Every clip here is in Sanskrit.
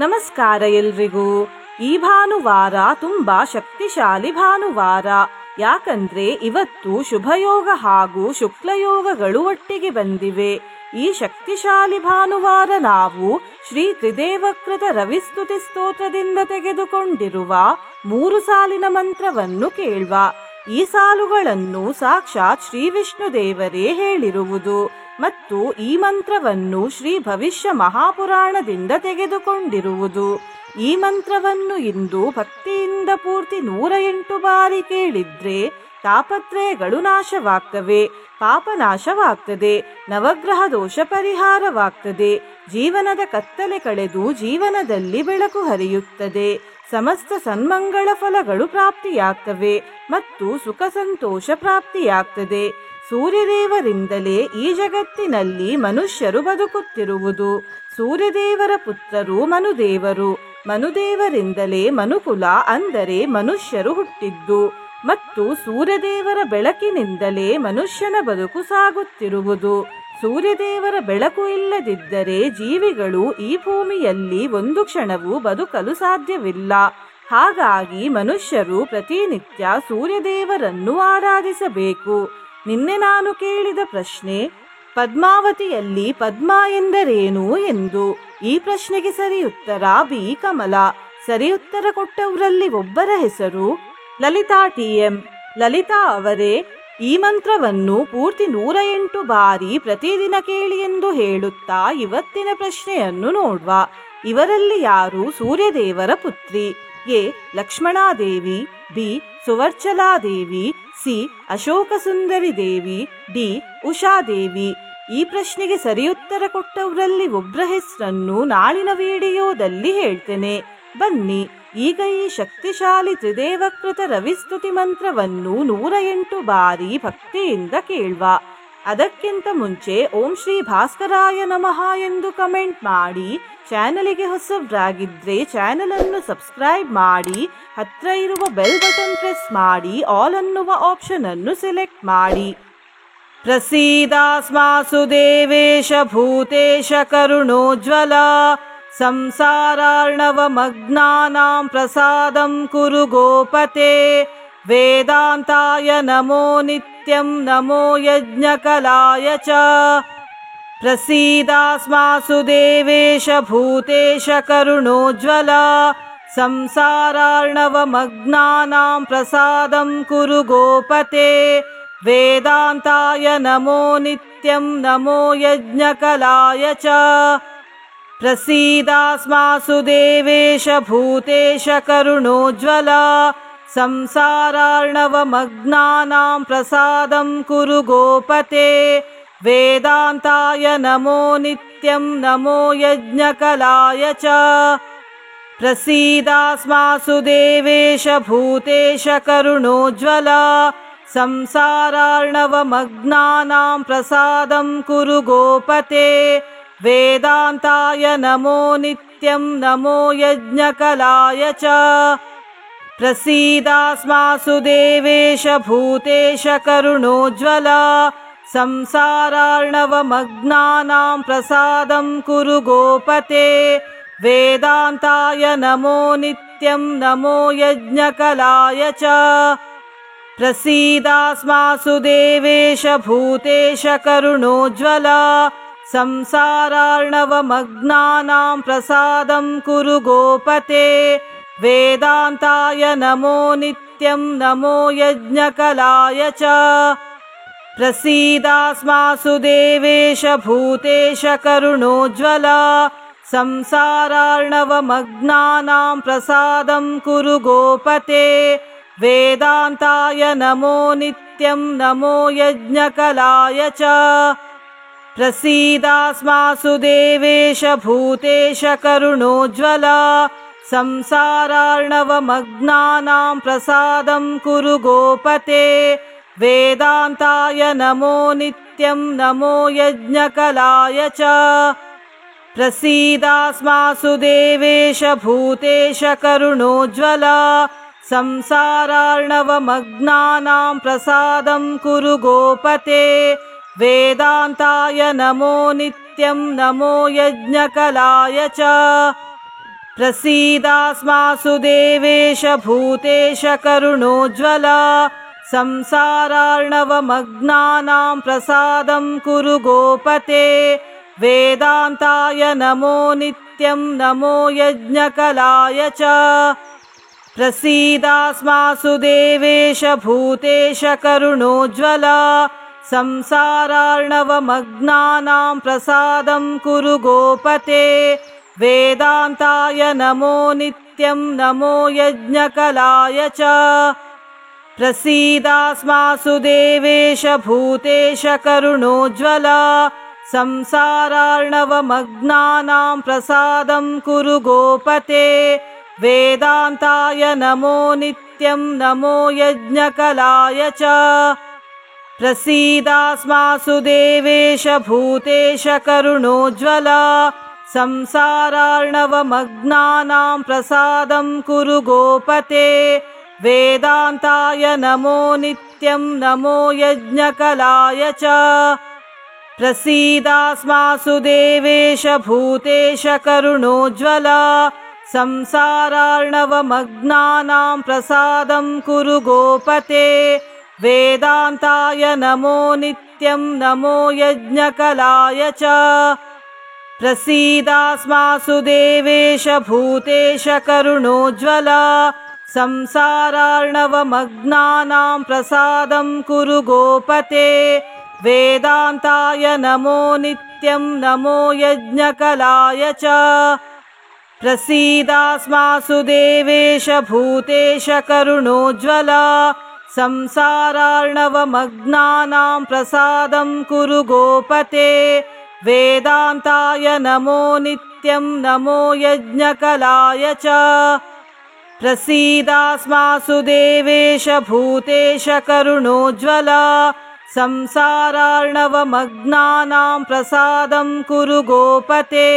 ನಮಸ್ಕಾರ ಎಲ್ರಿಗೂ. ಈ ಭಾನುವಾರ ತುಂಬಾ ಶಕ್ತಿಶಾಲಿ ಭಾನುವಾರ. ಯಾಕಂದ್ರೆ ಇವತ್ತು ಶುಭಯೋಗ ಹಾಗೂ ಶುಕ್ಲಯೋಗಗಳು ಒಟ್ಟಿಗೆ ಬಂದಿವೆ. ಈ ಶಕ್ತಿಶಾಲಿ ಭಾನುವಾರ ನಾವು ಶ್ರೀ ತ್ರಿದೇವಕೃತ ರವಿಸ್ತುತಿ ಸ್ತೋತ್ರದಿಂದ ತೆಗೆದುಕೊಂಡಿರುವ 3 ಸಾಲಿನ ಮಂತ್ರವನ್ನು ಕೇಳುವ. ಈ ಸಾಲುಗಳನ್ನು ಸಾಕ್ಷಾತ್ ಶ್ರೀ ವಿಷ್ಣು ದೇವರೇ ಹೇಳಿರುವುದು ಮತ್ತು ಈ ಮಂತ್ರವನ್ನು ಶ್ರೀ ಭವಿಷ್ಯ ಮಹಾಪುರಾಣದಿಂದ ತೆಗೆದುಕೊಂಡಿರುವುದು. ಈ ಮಂತ್ರವನ್ನು ಇಂದು ಭಕ್ತಿಯಿಂದ ಪೂರ್ತಿ 108 ಬಾರಿ ಕೇಳಿದ್ರೆ ತಾಪತ್ರಯಗಳು ನಾಶವಾಗ್ತವೆ, ಪಾಪ ನಾಶವಾಗ್ತದೆ, ನವಗ್ರಹ ದೋಷ ಪರಿಹಾರವಾಗ್ತದೆ, ಜೀವನದ ಕತ್ತಲೆ ಕಳೆದು ಜೀವನದಲ್ಲಿ ಬೆಳಕು ಹರಿಯುತ್ತದೆ, ಸಮಸ್ತ ಸನ್ಮಂಗಳ ಫಲಗಳು ಪ್ರಾಪ್ತಿಯಾಗ್ತವೆ ಮತ್ತು ಸುಖ ಸಂತೋಷ ಪ್ರಾಪ್ತಿಯಾಗ್ತದೆ. ಸೂರ್ಯದೇವರಿಂದಲೇ ಈ ಜಗತ್ತಿನಲ್ಲಿ ಮನುಷ್ಯರು ಬದುಕುತ್ತಿರುವುದು. ಸೂರ್ಯದೇವರ ಪುತ್ರರು ಮನುದೇವರು. ಮನುದೇವರಿಂದಲೇ ಮನುಕುಲ ಅಂದರೆ ಮನುಷ್ಯರು ಹುಟ್ಟಿದ್ದು ಮತ್ತು ಸೂರ್ಯದೇವರ ಬೆಳಕಿನಿಂದಲೇ ಮನುಷ್ಯನ ಬದುಕು ಸಾಗುತ್ತಿರುವುದು. ಸೂರ್ಯದೇವರ ಬೆಳಕು ಇಲ್ಲದಿದ್ದರೆ ಜೀವಿಗಳು ಈ ಭೂಮಿಯಲ್ಲಿ ಒಂದು ಕ್ಷಣವೂ ಬದುಕಲು ಸಾಧ್ಯವಿಲ್ಲ. ಹಾಗಾಗಿ ಮನುಷ್ಯರು ಪ್ರತಿನಿತ್ಯ ಸೂರ್ಯದೇವರನ್ನು ಆರಾಧಿಸಬೇಕು. ನಿನ್ನೆ ನಾನು ಕೇಳಿದ ಪ್ರಶ್ನೆ, ಪದ್ಮಾವತಿಯಲ್ಲಿ ಪದ್ಮ ಎಂದರೇನು ಎಂದು. ಈ ಪ್ರಶ್ನೆಗೆ ಸರಿ ಉತ್ತರ ಬಿ ಕಮಲ. ಸರಿ ಉತ್ತರ ಕೊಟ್ಟವರಲ್ಲಿ ಒಬ್ಬರ ಹೆಸರು ಲಲಿತಾ TM. ಲಲಿತಾ ಅವರೇ, ಈ ಮಂತ್ರವನ್ನು ಪೂರ್ತಿ 108 ಬಾರಿ ಪ್ರತಿದಿನ ಕೇಳಿ ಎಂದು ಹೇಳುತ್ತಾ ಇವತ್ತಿನ ಪ್ರಶ್ನೆಯನ್ನು ನೋಡುವ. ಇವರಲ್ಲಿ ಯಾರು ಸೂರ್ಯದೇವರ ಪುತ್ರಿ? A Lakshmanadevi, B Suvarchaladevi, C Ashoka Sundari Devi, D Ushadevi. ಈ ಪ್ರಶ್ನೆಗೆ ಸರಿ ಉತ್ತರ ಕೊಟ್ಟವರಲ್ಲಿ ಒಬ್ಬರ ಹೆಸರನ್ನು ನಾಳಿನ ವಿಡಿಯೋದಲ್ಲಿ ಹೇಳ್ತೇನೆ. ಬನ್ನಿ ಈಗ ಈ ಶಕ್ತಿಶಾಲಿ ತ್ರಿದೇವಕೃತ ರವಿಸ್ತುತಿ ಮಂತ್ರವನ್ನು 108 ಬಾರಿ ಭಕ್ತಿಯಿಂದ ಕೇಳುವ. ಅದಕ್ಕಿಂತ ಮುಂಚೆ ಓಂ ಶ್ರೀ ಭಾಸ್ಕರಾಯ ನಮಃ ಎಂದು ಕಮೆಂಟ್ ಮಾಡಿ, ಚಾನಲಿಗೆ ಹೊಸಬ್ರಾಗಿದ್ರೆ ಚಾನಲ್ ಅನ್ನು ಸಬ್ಸ್ಕ್ರೈಬ್ ಮಾಡಿ, ಹತ್ರ ಇರುವ ಬೆಲ್ ಬಟನ್ ಪ್ರೆಸ್ ಮಾಡಿ, ಆಲ್ ಅನ್ನುವ ಆಪ್ಷನ್ ಅನ್ನು ಸೆಲೆಕ್ಟ್ ಮಾಡಿ. ಪ್ರಸೀದಾಸ್ಮಾಸು ದೇವೇಶ ಭೂತೇಶ ಕರುಣೋಜ್ವಲ, ಸಂಸಾರಾರ್ಣವಮಗ್ನಾನಾಂ ಪ್ರಸಾದಂ ಕುರು ಗೋಪತೆ, ವೇದಾಂತಾಯ ನಮೋ ನಿತ್ಯಂ ನಮೋ ಯಜ್ಞಕಲಾಯ ಚ. ಪ್ರಸೀದಾಸ್ಮಾಸು ದೇವೇಶ ಭೂತೇಶ ಕರುಣೋಜ್ವಲ, ಸಂಸಾರಾರ್ಣವಮಗ್ನಾನಾಂ ಪ್ರಸಾದಂ ಕುರು ಗೋಪತೆ, ವೇದಾಂತಾಯ ನಮೋ ನಿತ್ಯಂ ನಮೋ ಯಜ್ಞಕಲಾಯ ಚ. ಪ್ರಸೀದಾಸ್ಮಾಸು ದೇವೇಶ ಭೂತೇಶ ಕರುಣೋಜ್ವಲ, ಸಂಸಾರಾರ್ಣವಮಗ್ನಾನಾಂ ಪ್ರಸಾದಂ ಕುರು ಗೋಪತೆ, ವೇದಾಂತಾಯ ನಮೋ ನಿತ್ಯಂ ನಮೋ ಯಜ್ಞಕಲಾಯ ಚ. ಪ್ರಸೀದಾಸ್ಮಾಸು ದೇವೇಶ ಭೂತೇಶ ಕರುಣೋಜ್ವಲ, ಸಂಸಾರಾರ್ಣವಮಗ್ನಾನಾಂ ಪ್ರಸಾದಂ ಕುರು ಗೋಪತೆ, ವೇದಾಂತಾಯ ನಮೋ ನಿತ್ಯಂ ನಮೋ ಯಜ್ಞಕಲಾಯ ಚ. ಪ್ರಸೀದಾಸ್ಮಾಸು ದೇವೇಶ ಭೂತೇಶ ಕರುಣೋಜ್ವಲ, ಸಂಸಾರಾರ್ಣವಮಗ್ನಾನಾಂ ಪ್ರಸಾದಂ ಕುರು ಗೋಪತೆ, ವೇದಾಂತಾಯ ನಮೋ ನಿತ್ಯಂ ನಮೋ ಯಜ್ಞಕಲಾಯ ಚ. ಪ್ರಸೀದಾಸ್ಮಾಸು ದೇವೇಶ ಭೂತೇಶ ಕರುಣೋಜ್ವಲ, ಸಂಸಾರಾರ್ಣವಮಗ್ನಾನಾಂ ಪ್ರಸಾದಂ ಕುರು ಗೋಪತೆ, ವೇದಾಂತಾಯ ನಮೋ ನಿತ್ಯಂ ನಮೋ ಯಜ್ಞಕಲಾಯ ಚ. ಪ್ರಸೀದಾಸ್ಮಾಸು ದೇವೇಶ ಭೂತೇಶ ಕರುಣೋಜ್ವಲ, ಸಂಸಾರಾರ್ಣವಮಗ್ನಾನಾಂ ಪ್ರಸಾದಂ ಕುರು ಗೋಪತೆ, ವೇದಾಂತಾಯ ನಮೋ ನಿತ್ಯಂ ನಮೋ ಯಜ್ಞಕಲಾಯ ಚ. ಪ್ರಸೀದಾಸ್ಮಾಸು ದೇವೇಶ ಭೂತೇಶ ಕರುಣೋಜ್ವಲ, ಸಂಸಾರಾರ್ಣವಮಗ್ನಾನಾಂ ಪ್ರಸಾದಂ ಕುರು ಗೋಪತೆ, ವೇದಾಂತಾಯ ನಮೋ ನಿತ್ಯಂ ನಮೋ ಯಜ್ಞಕಲಾಯ ಚ. ಪ್ರಸೀದಾಸ್ಮಾಸು ದೇವೇಶ ಭೂತೇಶ ಕರುಣೋಜ್ವಲ, ಸಂಸಾರಾರ್ಣವಮಗ್ನಾನಾಂ ಪ್ರಸಾದಂ ಕುರು ಗೋಪತೆ, ವೇದಾಂತಾಯ ನಮೋ ನಿತ್ಯಂ ನಮೋ ಯಜ್ಞಕಲಾಯ ಚ. प्रसीदास्मासु देवेश भूतेश करुणोज्ज्वल संसारार्णवमग्नानां प्रसादं कुरु गोपते वेदान्ताय नमो नित्यं नमो यज्ञकलाय च प्रसीदास्मासु देवेश भूतेश करुणोज्ज्वल संसारार्णवमग्नानां प्रसादं कुरु गोपते वेदान्ताय नमो नित्यं नमो यज्ञकलाय च प्रसीदास्मासु देवेश भूतेश करुणोज्ज्वल संसारार्णवमग्नानां प्रसादं कुरु गोपते वेदान्ताय नमो नित्यं नमो यज्ञकलाय च प्रसीदास्मासु देवेश भूतेश करुणोज्ज्वल संसारार्णवमग्नानां प्रसादं कुरु गोपते वेदान्ताय नमो नित्यं नमो यज्ञकलाय च प्रसीदास्मासु देवेश भूतेश करुणोज्ज्वल संसारार्णवमग्नानां प्रसादं कुरु गोपते वेदान्ताय नमो नित्यं नमो यज्ञकलाय च प्रसीदास्मासु देवेश भूतेश करुणोज्ज्वल संसारार्णवमग्नानां प्रसादं कुरु गोपते वेदान्ताय नमो नित्यं नमो यज्ञकलाय च प्रसीदास्मासु देवेश भूतेश करुणोज्ज्वल संसारार्णवमग्नानां प्रसादं कुरु गोपते वेदान्ताय नमो नित्यं नमो यज्ञकलाय च प्रसीदास्मासु देवेश भूतेश करुणोज्ज्वल संसारार्णवमग्नानां प्रसादं कुरु गोपते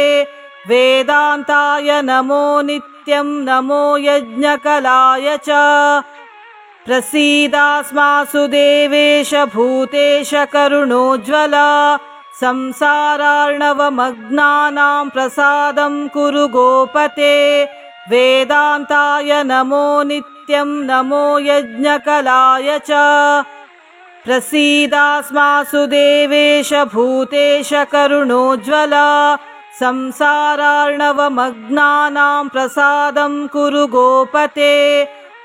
वेदान्ताय नमो नित्यं नमो यज्ञकलाय च प्रसीदास्मासु देवेश भूतेश करुणोज्ज्वल संसारार्णवमग्नानां प्रसादं कुरु गोपते वेदान्ताय नमो नित्यं नमो यज्ञकलाय च प्रसीदास्मासु देवेश भूतेश करुणोज्ज्वल संसारार्णवमग्नानां प्रसादं कुरु गोपते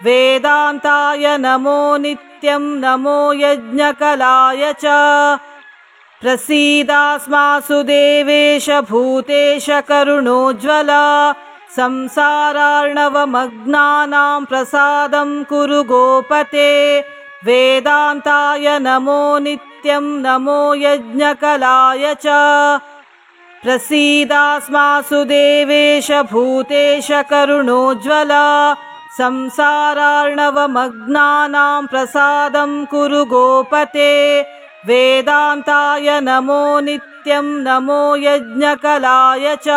वेदान्ताय नमो नित्यं नमो यज्ञकलाय च प्रसीदास्मासु देवेश भूतेश करुणोज्ज्वल संसारार्णवमग्नानां प्रसादं कुरु गोपते वेदान्ताय नमो नित्यं नमो यज्ञकलाय च प्रसीदास्मासु देवेश भूतेश करुणोज्ज्वल संसारार्णवमग्नानां प्रसादं कुरु गोपते वेदान्ताय नमो नित्यं नमो यज्ञकलाय च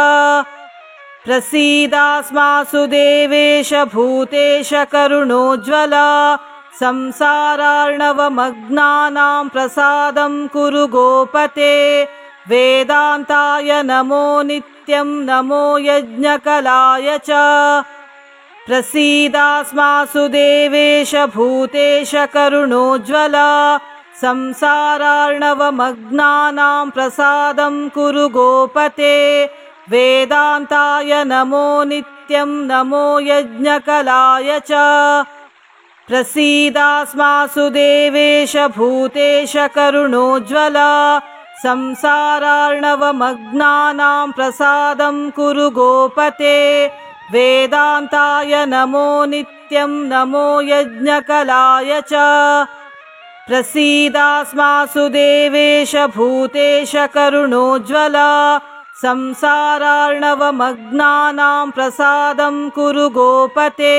प्रसीदास्मासु देवेश भूतेश करुणोज्ज्वल संसारार्णवमग्नानां प्रसादं कुरु गोपते वेदान्ताय नमो नित्यं नमो यज्ञकलाय च प्रसीदास्मासु देवेश भूतेश करुणोज्ज्वल संसारार्णवमग्नानां प्रसादं कुरु गोपते वेदान्ताय नमो नित्यं नमो यज्ञकलाय च प्रसीदास्मासु देवेश भूतेश करुणोज्ज्वल संसारार्णवमग्नानां प्रसादं कुरु गोपते वेदान्ताय नमो नित्यं नमो यज्ञकलाय च प्रसीदास्मासु देवेश भूतेश करुणोज्ज्वल संसारार्णवमग्नानां प्रसादं कुरु गोपते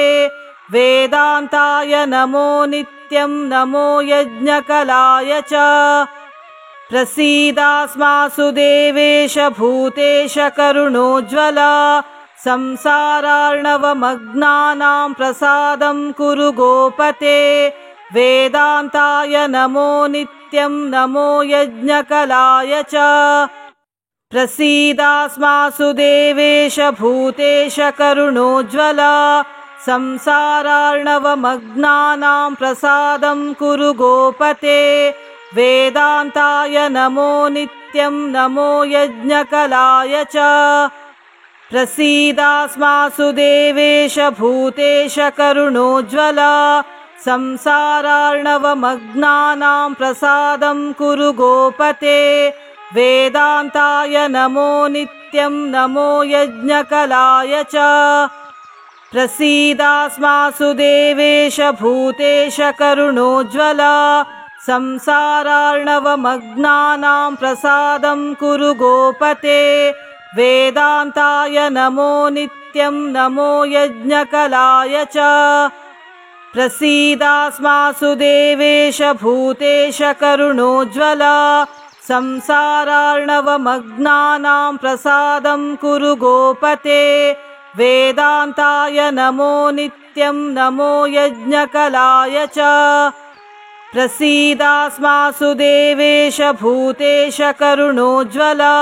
वेदान्ताय नमो नित्यं नमो यज्ञकलाय च प्रसीदास्मासु देवेश भूतेश करुणोज्ज्वल संसारार्णवमग्नानां प्रसादं कुरु गोपते वेदान्ताय नमो नित्यं नमो यज्ञकलाय च प्रसीदास्मासु देवेश भूतेश करुणोज्ज्वला संसारार्णवमग्नानां प्रसादं कुरु गोपते वेदान्ताय नमो नित्यं नमो यज्ञकलाय च प्रसीदास्मासु देवेश भूतेश करुणोज्ज्वला संसारार्णवमग्नानां प्रसादं कुरु गोपते वेदान्ताय नमो नित्यं नमो यज्ञकलाय च प्रसीदास्मासु देवेश भूतेश करुणोज्ज्वला संसारार्णवमग्नानां प्रसादं कुरु गोपते वेदान्ताय नमो नित्यं नमो यज्ञकलाय च प्रसीदास्मासु देवेश भूतेश करुणोज्ज्वला संसारार्णवमग्नानां प्रसादं कुरु गोपते वेदान्ताय नमो नित्यं नमो यज्ञकलाय च प्रसीदास्मासु देवेश भूतेश करुणोज्ज्वला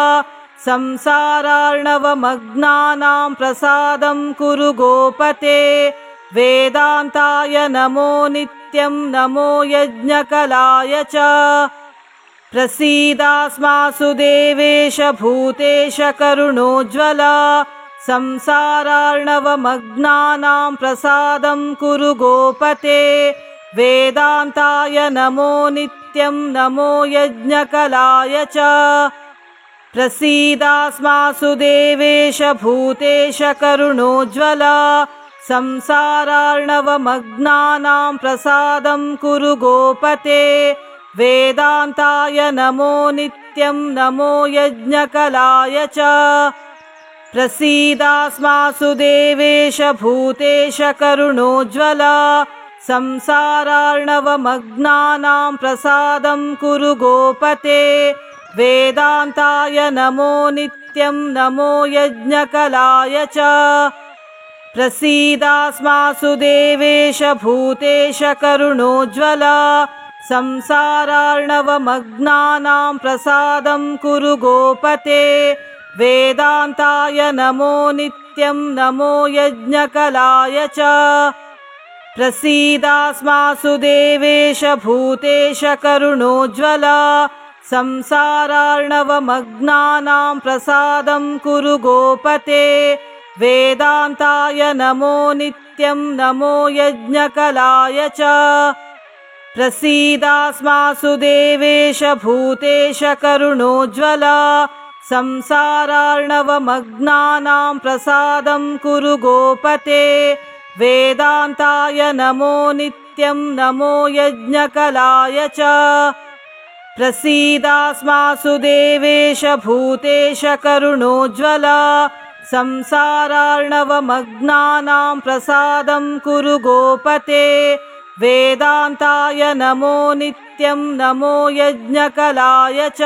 संसारार्णवमग्नानां प्रसादं कुरु गोपते वेदान्ताय नमो नित्यं नमो यज्ञकलाय च प्रसीदास्मासु देवेश भूतेश करुणोज्ज्वला संसारार्णवमग्नानां प्रसादं कुरु गोपते वेदान्ताय नमो नित्यं नमो यज्ञकलाय च प्रसीदास्मासु देवेश भूतेश करुणोज्ज्वला संसारार्णवमग्नानां प्रसादं कुरु गोपते वेदान्ताय नमो नित्यं नमो यज्ञकलाय च प्रसीदास्मासु देवेश भूतेश करुणोज्ज्वला संसारार्णवमग्नानां प्रसादं कुरु गोपते वेदान्ताय नमो नित्यं नमो यज्ञकलाय च प्रसीदास्मासु देवेश भूतेश करुणोज्ज्वला संसारार्णवमग्नानां प्रसादं कुरु गोपते वेदान्ताय नमो नित्यं नमो यज्ञकलाय च प्रसीदास्मासु देवेश भूतेश करुणोज्ज्वला संसारार्णवमग्नानां प्रसादं कुरु गोपते वेदान्ताय नमो नित्यं नमो यज्ञकलाय च प्रसीदास्मासु देवेश भूतेश करुणोज्ज्वला संसारार्णवमग्नानां प्रसादं कुरु गोपते वेदान्ताय नमो नित्यं नमो यज्ञकलाय च प्रसीदास्मासु देवेश भूतेश करुणोज्ज्वला संसारार्णवमग्नानां प्रसादं कुरु गोपते वेदान्ताय नमो नित्यं नमो यज्ञकलाय च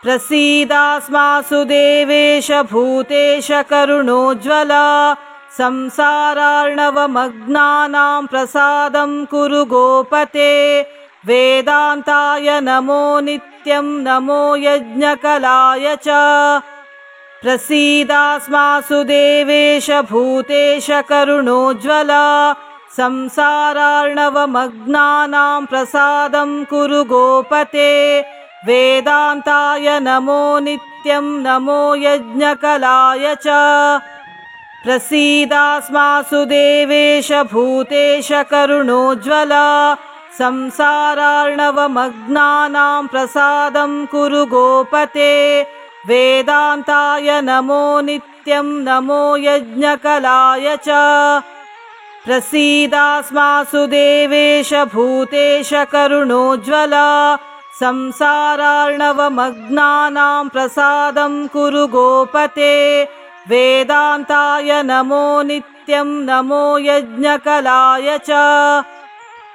प्रसीदास्मासु देवेश भूतेश करुणोज्ज्वला संसारार्णवमग्नानां प्रसादं कुरु गोपते वेदान्ताय नमो नित्यं नमो यज्ञकलाय च प्रसीदास्मासु देवेश भूतेश करुणोज्ज्वला संसारार्णवमग्नानां प्रसादं कुरु गोपते वेदान्ताय नमो नित्यं नमो यज्ञकलाय च प्रसीदास्मासु देवेश भूतेश करुणोज्ज्वला संसारार्णवमग्नानां प्रसादं कुरु गोपते वेदान्ताय नमो नित्यं नमो यज्ञकलाय च प्रसीदास्मासु देवेश भूतेश करुणोज्ज्वला संसारार्णवमग्नानां प्रसादं कुरु गोपते वेदान्ताय नमो नित्यं नमो यज्ञकलाय च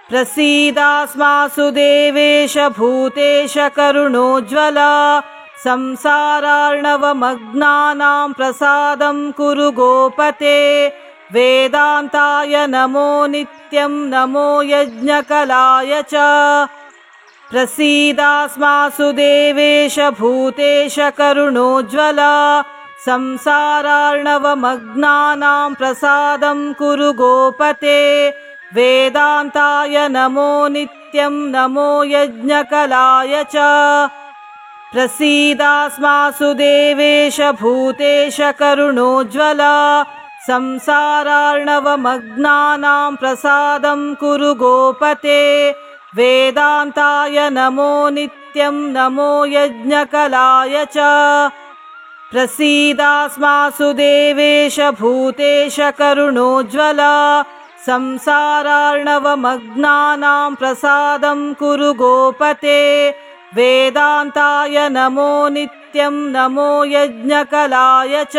प्रसीदास्मासु देवेश भूतेश करुणोज्ज्वला संसारार्णवमग्नानां प्रसादं कुरु गोपते वेदान्ताय नमो नित्यं नमो यज्ञकलाय च प्रसीदास्मासु देवेश भूतेश करुणोज्ज्वला संसारार्णवमग्नानां प्रसादं कुरु गोपते वेदान्ताय नमो नित्यं नमो यज्ञकलाय च प्रसीदास्मासु देवेश भूतेश करुणोज्ज्वला संसारार्णवमग्नानां प्रसादं कुरु गोपते वेदान्ताय नमो नित्यं नमो यज्ञकलाय च प्रसीदास्मासु देवेश भूतेश करुणोज्ज्वला संसारार्णवमग्नानां प्रसादं कुरु गोपते वेदान्ताय नमो नित्यं नमो यज्ञकलाय च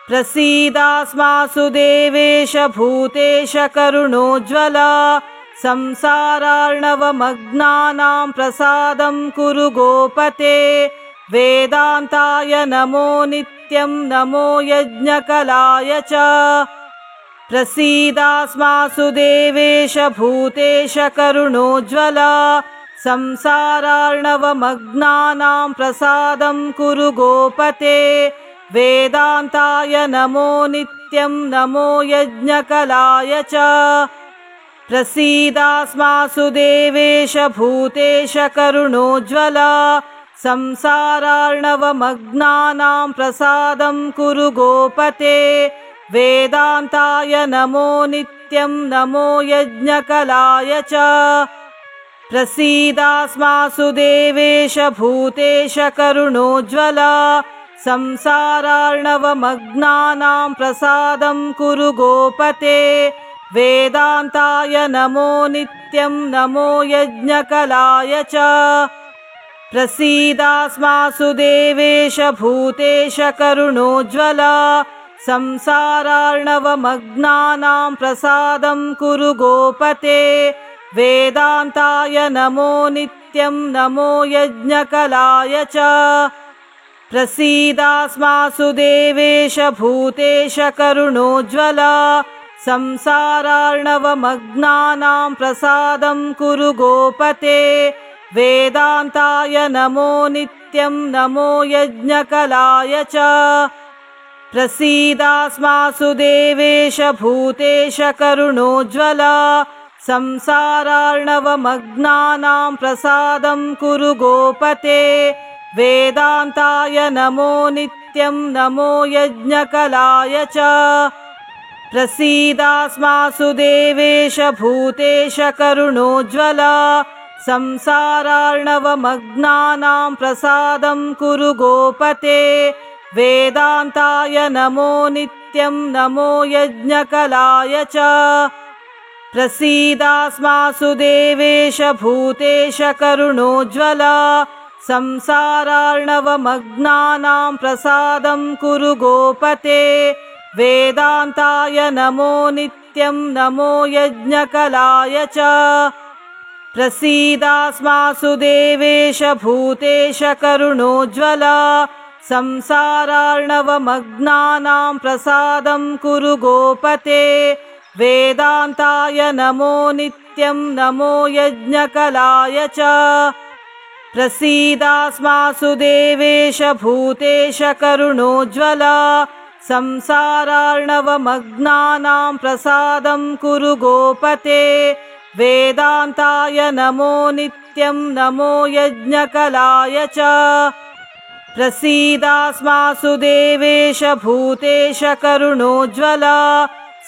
प्रसीदास्मासु देवेश भूतेश करुणोज्ज्वला संसारार्णवमग्नानां प्रसादं कुरु गोपते वेदान्ताय नमो नित्यं नमो यज्ञकलाय च प्रसीदास्मासु देवेश भूतेश करुणोज्ज्वला संसारार्णवमग्नानां प्रसादं कुरु गोपते वेदान्ताय नमो नित्यं नमो यज्ञकलाय च प्रसीदास्मासु देवेश भूतेश करुणोज्ज्वला संसारार्णवमग्नानां प्रसादं कुरु गोपते वेदान्ताय नमो नित्यं नमो यज्ञकलाय च प्रसीदास्मासु देवेश भूतेश करुणोज्ज्वला संसारार्णवमग्नानां प्रसादं कुरु गोपते वेदान्ताय नमो नित्यं नमो यज्ञकलाय च प्रसीदास्मासु देवेश भूतेश करुणोज्ज्वला संसारार्णवमग्नानां प्रसादं कुरु गोपते वेदान्ताय नमो नित्यं नमो यज्ञकलाय च प्रसीदास्मासु देवेश भूतेश करुणोज्ज्वला संसारार्णवमग्नानां प्रसादं कुरु गोपते वेदान्ताय नमो नित्यं नमो यज्ञकलाय च प्रसीदास्मासु देवेश भूतेश करुणोज्ज्वला संसारार्णवमग्नानां प्रसादं कुरु गोपते वेदान्ताय नमो नित्यं नमो यज्ञकलाय च प्रसीदास्मासु देवेश भूतेश करुणोज्ज्वला संसारार्णवमग्नानां प्रसादं कुरु गोपते वेदान्ताय नमो नित्यं नमो यज्ञकलाय च प्रसीदास्मासु देवेश भूतेश करुणोज्ज्वला संसारार्णवमग्नानां प्रसादं कुरु गोपते वेदान्ताय नमो नित्यं नमो यज्ञकलाय च प्रसीदास्मासु देवेश भूतेश करुणोज्ज्वला संसारार्णवमग्नानां प्रसादं कुरु गोपते वेदान्ताय नमो नित्यं नमो यज्ञकलाय च प्रसीदास्मासु देवेश भूतेश करुणोज्ज्वला संसारार्णवमग्नानां प्रसादं कुरु गोपते वेदान्ताय नमो नित्यं नमो यज्ञकलाय च प्रसीदास्मासु देवेश भूतेश करुणोज्ज्वला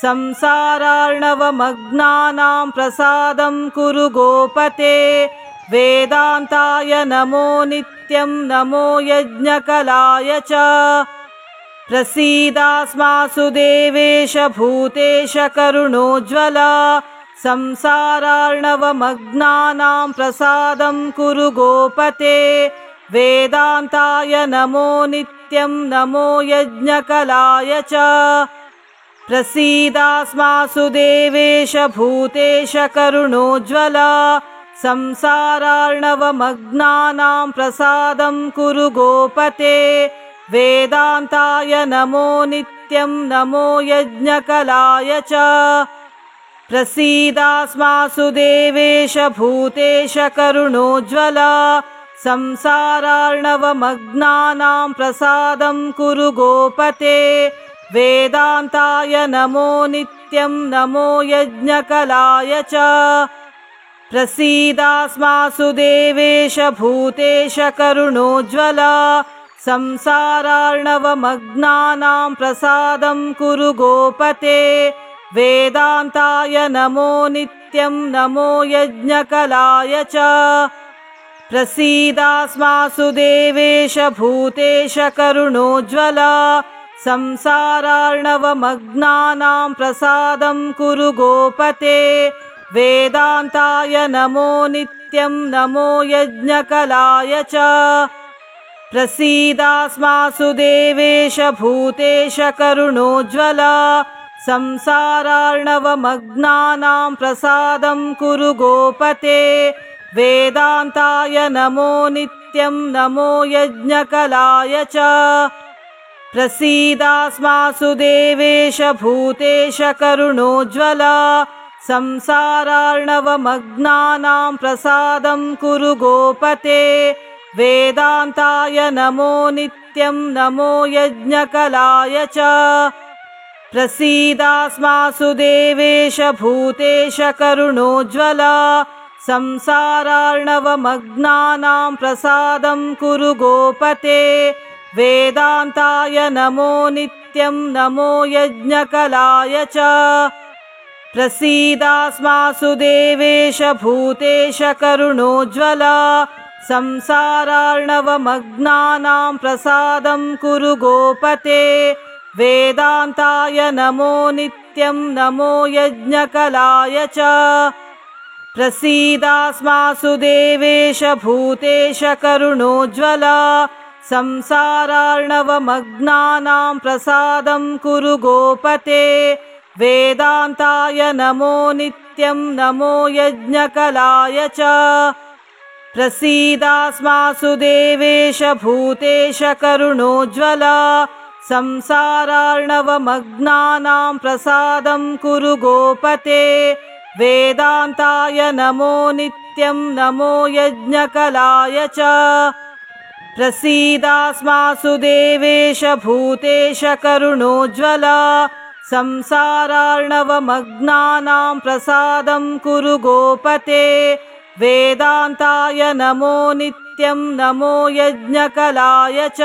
संसारार्णवमग्नानां प्रसादं कुरु गोपते वेदान्ताय नमो नित्यं नमो यज्ञकलाय च प्रसीदास्मासु देवेश भूतेश करुणोज्ज्वला संसारार्णवमग्नानां प्रसादं कुरु गोपते वेदान्ताय नमो नित्यं नमो यज्ञकलाय च प्रसीदास्मासु देवेश भूतेश करुणोज्ज्वला संसारार्णवमग्नानां प्रसादं कुरु गोपते वेदान्ताय नमो नित्यं नमो यज्ञकलाय च प्रसीदास्मासु देवेश भूतेश करुणोज्ज्वल संसारार्णवमग्नानां प्रसादं कुरु गोपते वेदान्ताय नमो नित्यं नमो यज्ञकलाय च प्रसीदास्मासु देवेश भूतेश करुणोज्ज्वल संसारार्णवमग्नानां प्रसादं कुरु गोपते वेदान्ताय नमो नित्यं नमो यज्ञकलाय च प्रसीदास्मासु देवेश भूतेश करुणोज्ज्वल संसारार्णवमग्नानां प्रसादं कुरु गोपते वेदान्ताय नमो नित्यं नमो यज्ञकलाय च प्रसीदास्मासु देवेश भूतेश करुणोज्ज्वल संसारार्णवमग्नानां प्रसादं कुरु गोपते वेदान्ताय नमो नित्यं नमो यज्ञकलाय च प्रसीदास्मासु देवेश भूतेश करुणोज्ज्वल संसारार्णवमग्नानां प्रसादं कुरु गोपते वेदान्ताय नमो नित्यं नमो यज्ञकलाय च प्रसीदास्मासु देवेश भूतेश करुणोज्ज्वल संसारार्णवमग्नानां प्रसादं कुरु गोपते वेदान्ताय नमो नित्यं नमो यज्ञकलाय च प्रसीदास्मासु देवेश भूतेश करुणोज्ज्वल संसारार्णवमग्नानां प्रसादं कुरु गोपते वेदान्ताय नमो नित्यं नमो यज्ञकलाय च प्रसीदास्मासु देवेश भूतेश करुणोज्ज्वल संसारार्णवमग्नानां प्रसादं कुरु गोपते वेदान्ताय नमो नित्यं नमो यज्ञकलाय च प्रसीदास्मासु देवेश भूतेश करुणोज्ज्वल संसारार्णवमग्नानां प्रसादं कुरु गोपते वेदान्ताय नमो नित्यं नमो यज्ञकलाय च प्रसीदास्मासु देवेश भूतेश करुणोज्ज्वल संसारार्णवमग्नानां प्रसादं कुरु गोपते वेदान्ताय नमो नित्यं नमो यज्ञकलाय च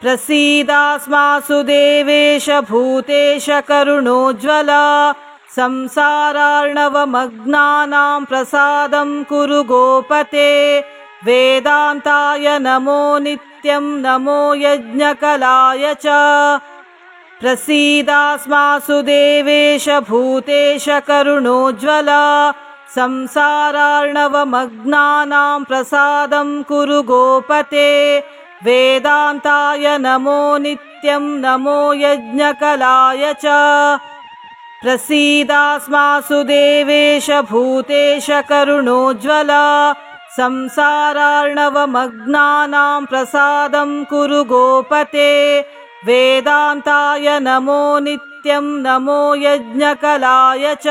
प्रसीदास्मासु देवेश भूतेश करुणोज्ज्वल संसारार्णवमग्नानां प्रसादं कुरु गोपते वेदान्ताय नमो नित्यं नमो यज्ञकलाय च प्रसीदास्मासु देवेश भूतेश करुणोज्ज्वल संसारार्णवमग्नानां प्रसादं कुरु गोपते वेदान्ताय नमो नित्यं नमो यज्ञकलाय च प्रसीदास्मासु देवेश भूतेश करुणोज्ज्वल संसारार्णवमग्नानां प्रसादं कुरु गोपते वेदान्ताय नमो नित्यं नमो यज्ञकलाय च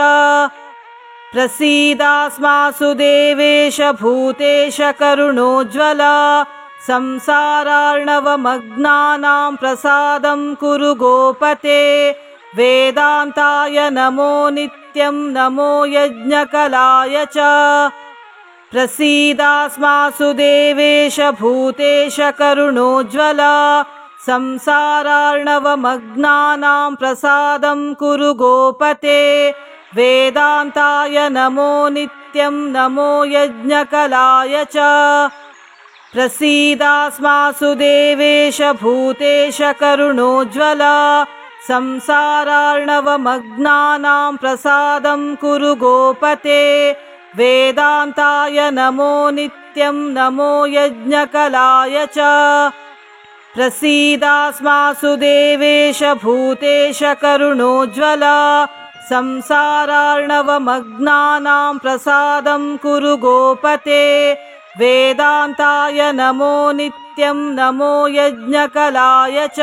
प्रसीदास्मासु देवेश भूतेश करुणोज्ज्वल संसारार्णवमग्नानां प्रसादं कुरु गोपते वेदान्ताय नमो नित्यं नमो यज्ञकलाय च प्रसीदास्मासु देवेश भूतेश करुणोज्ज्वल संसारार्णवमग्नानां प्रसादं कुरु गोपते वेदान्ताय नमो नित्यं नमो यज्ञकलाय च प्रसीदास्मासु देवेश भूतेश करुणोज्ज्वल संसारार्णवमग्नानां प्रसादं कुरु गोपते वेदान्ताय नमो नित्यं नमो यज्ञकलाय च प्रसीदास्मासु देवेश भूतेश करुणोज्ज्वल संसारार्णवमग्नानां प्रसादं कुरु गोपते वेदान्ताय नमो नित्यं नमो यज्ञकलाय च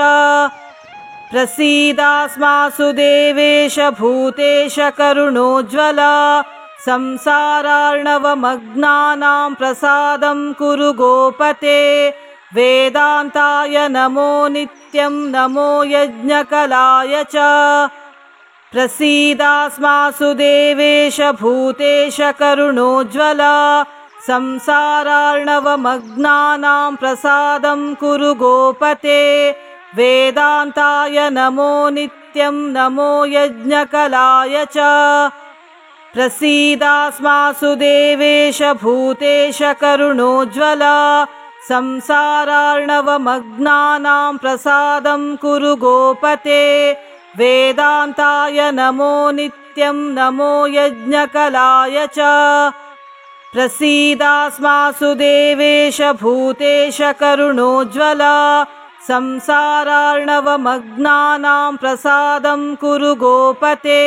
प्रसीदास्मासु देवेश भूतेश करुणोज्ज्वल संसारार्णवमग्नानां प्रसादं कुरु गोपते वेदान्ताय नमो नित्यं नमो यज्ञकलाय च प्रसीदास्मासु देवेश भूतेश करुणोज्ज्वल संसारार्णवमग्नानां प्रसादं कुरु गोपते वेदान्ताय नमो नित्यं नमो यज्ञकलाय च प्रसीदास्मासु देवेश भूतेश करुणोज्ज्वल संसारार्णवमग्नानां प्रसादं कुरु गोपते वेदान्ताय नमो नित्यं नमो यज्ञकलाय च प्रसीदास्मासु देवेश भूतेश करुणोज्ज्वल संसारार्णवमग्नानां प्रसादं कुरु गोपते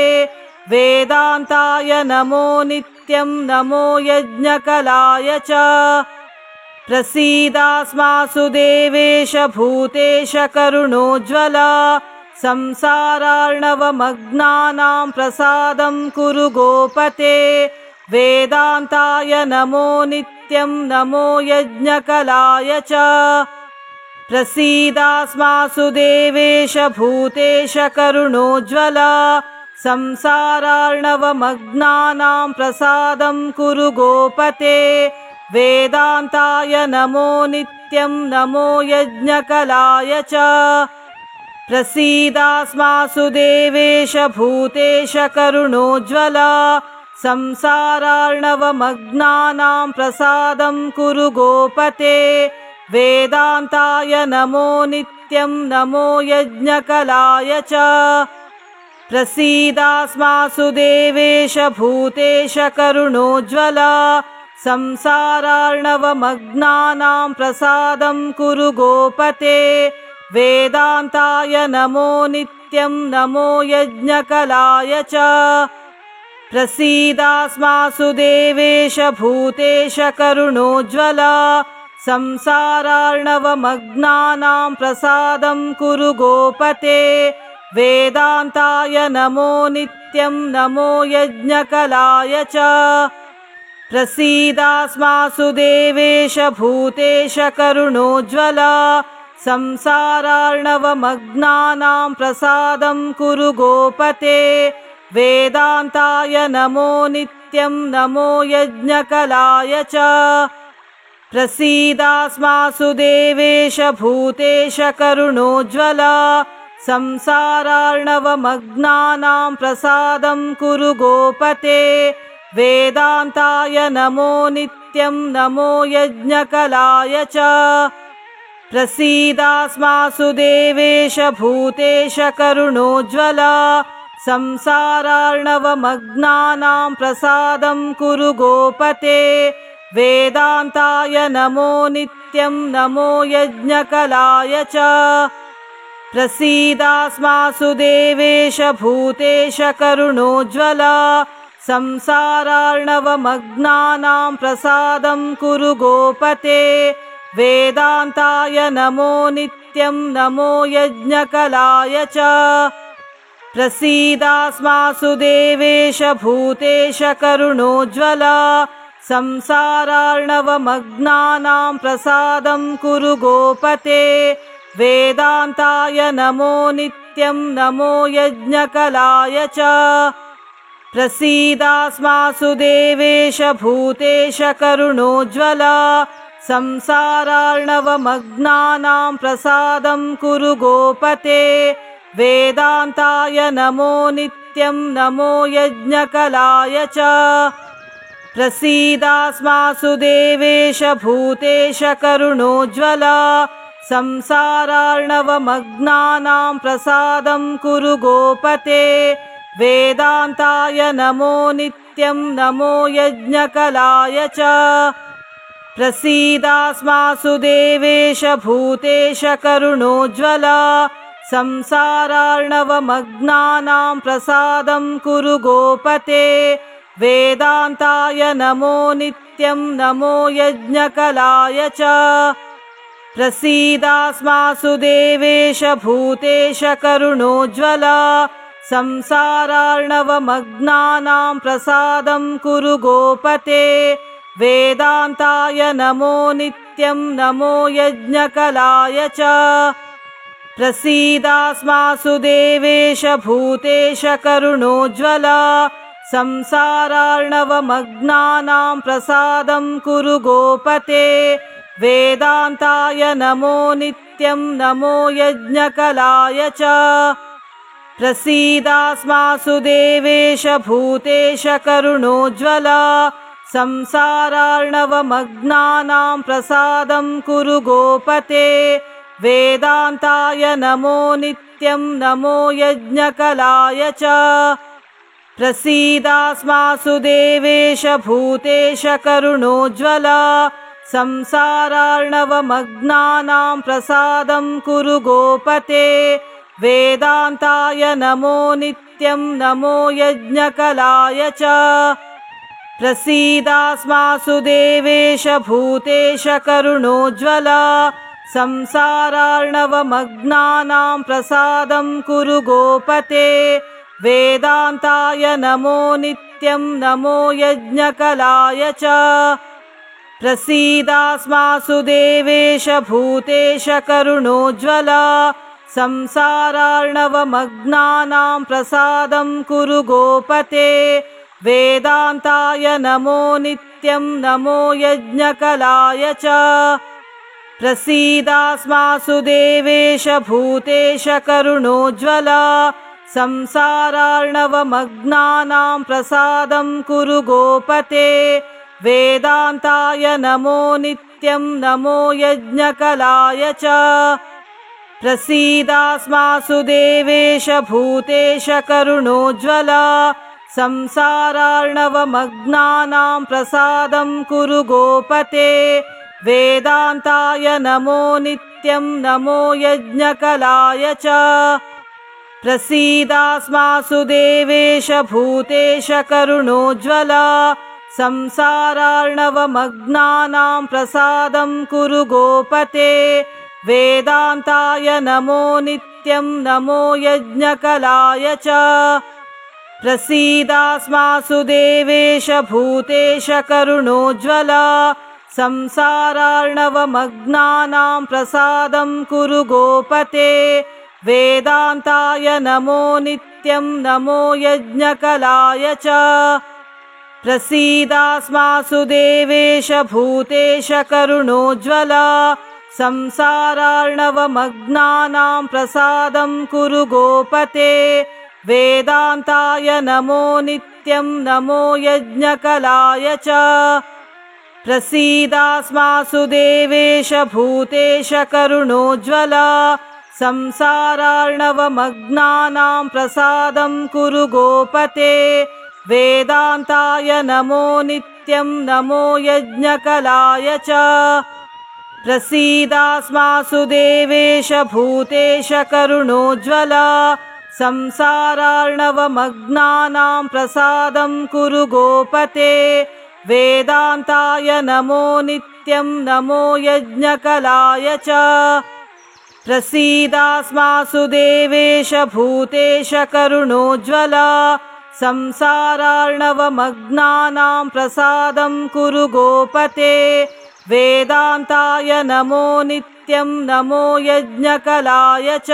वेदान्ताय नमो नित्यं नमो यज्ञकलाय च प्रसीदास्मासु देवेश भूतेश करुणोज्ज्वल संसारार्णवमग्नानां प्रसादं कुरु गोपते वेदान्ताय नमो नित्यं नमो यज्ञकलाय च प्रसीदास्मासु देवेश भूतेश करुणोज्ज्वल संसारार्णवमग्नानां प्रसादं कुरु गोपते वेदान्ताय नमो नित्यं नमो यज्ञकलाय च प्रसीदास्मासु देवेश भूतेश करुणोज्ज्वल संसारार्णवमग्नानां प्रसादं कुरु गोपते वेदान्ताय नमो नित्यं नमो यज्ञकलाय च प्रसीदास्मासु देवेश भूतेश करुणोज्ज्वल संसारार्णवमग्नानां प्रसादं कुरु गोपते वेदान्ताय नमो नित्यं नमो यज्ञकलाय च प्रसीदास्मासु देवेश भूतेश करुणोज्ज्वल संसारार्णवमग्नानां प्रसादं कुरु गोपते वेदान्ताय नमो नित्यं नमो यज्ञकलाय च प्रसीदास्मासु देवेश भूतेश करुणोज्ज्वल संसारार्णवमग्नानां प्रसादं कुरु गोपते वेदान्ताय नमो नित्यं नमो यज्ञकलाय च प्रसीदास्मासु देवेश भूतेश करुणोज्ज्वल संसारार्णवमग्नानां प्रसादं कुरु गोपते वेदान्ताय नमो नित्यं नमो यज्ञकलाय च प्रसीदास्मासु देवेश भूतेश करुणोज्ज्वल संसारार्णवमग्नानां प्रसादं कुरु गोपते वेदान्ताय नमो नित्यं नमो यज्ञकलाय च प्रसीदास्मासु देवेश भूतेश करुणोज्ज्वल संसारार्णवमग्नानां प्रसादं कुरु गोपते वेदान्ताय नमो नित्यं नमो यज्ञकलाय च प्रसीदास्मासु देवेश भूतेश करुणोज्ज्वल संसारार्णवमग्नानां प्रसादं कुरु गोपते वेदान्ताय नमो नित्यं नमो यज्ञकलाय च प्रसीदास्मासु देवेश भूतेश करुणोज्ज्वल संसारार्णवमग्नानां प्रसादं कुरु गोपते वेदान्ताय नमो नित्यं नमो यज्ञकलाय च प्रसीदास्मासु देवेश भूतेश करुणोज्ज्वल संसारार्णवमग्नानां प्रसादं कुरु गोपते वेदान्ताय नमो नित्यं नमो यज्ञकलाय च प्रसीदास्मासु देवेश भूतेश करुणोज्ज्वल संसारार्णवमग्नानां प्रसादं कुरु गोपते वेदान्ताय नमो नित्यं नमो यज्ञकलाय च प्रसीदास्मासु देवेश भूतेश करुणोज्ज्वल संसारार्णवमग्नानां प्रसादं कुरु गोपते वेदान्ताय नमो नित्यं नमो यज्ञकलाय च प्रसीदास्मासु देवेश भूतेश करुणोज्ज्वल संसारार्णवमग्नानां प्रसादं कुरु गोपते वेदान्ताय नमो नित्यं नमो यज्ञकलाय च प्रसीदास्मासु देवेश भूतेश करुणोज्ज्वल संसारार्णवमग्नानां प्रसादं कुरु गोपते वेदान्ताय नमो नित्यं नमो यज्ञकलाय च प्रसीदास्मासु देवेश भूतेश करुणोज्ज्वल संसारार्णवमग्नानां प्रसादं कुरु गोपते वेदान्ताय नमो नित्यं नमो यज्ञकलाय च प्रसीदास्मासु देवेश भूतेश करुणोज्ज्वल संसारार्णवमग्नानां प्रसादं कुरु गोपते वेदान्ताय नमो नित्यं नमो यज्ञकलाय च प्रसीदास्मासु देवेश भूतेश करुणोज्ज्वल संसारार्णवमग्नानां प्रसादं कुरु गोपते वेदान्ताय नमो नित्यं नमो यज्ञकलाय च प्रसीदास्मासु देवेश भूतेश करुणोज्ज्वल संसारार्णवमग्नानां प्रसादं कुरु गोपते वेदान्ताय नमो नित्यं नमो यज्ञकलाय च प्रसीदास्मासु देवेश भूतेश करुणोज्ज्वल संसारार्णवमग्नानां प्रसादं कुरु गोपते वेदान्ताय नमो नित्यं नमो यज्ञकलाय च प्रसीदास्मासु देवेश भूतेश करुणोज्ज्वल संसारार्णवमग्नानां प्रसादं कुरु गोपते वेदान्ताय नमो नित्यं नमो यज्ञकलाय च प्रसीदास्मासु देवेश भूतेश करुणोज्ज्वल संसारार्णवमग्नानां प्रसादं कुरु गोपते वेदान्ताय नमो नित्यं नमो यज्ञकलाय च प्रसीदास्मासु देवेश भूतेश करुणोज्ज्वल संसारार्णवमग्नानां प्रसादं कुरु गोपते वेदान्ताय नमो नित्यं नमो यज्ञकलाय च प्रसीदास्मासु देवेश भूतेश करुणोज्ज्वल संसारार्णवमग्नानां प्रसादं कुरु गोपते वेदान्ताय नमो नित्यं नमो यज्ञकलाय च प्रसीदास्मासु देवेश भूतेश करुणोज्ज्वल संसारार्णवमग्नानां प्रसादं कुरु गोपते वेदान्ताय नमो नित्यं नमो यज्ञकलाय च प्रसीदास्मासु देवेश भूतेश करुणोज्ज्वल संसारार्णवमग्नानां प्रसादं कुरु गोपते वेदान्ताय नमो नित्यं नमो यज्ञकलाय च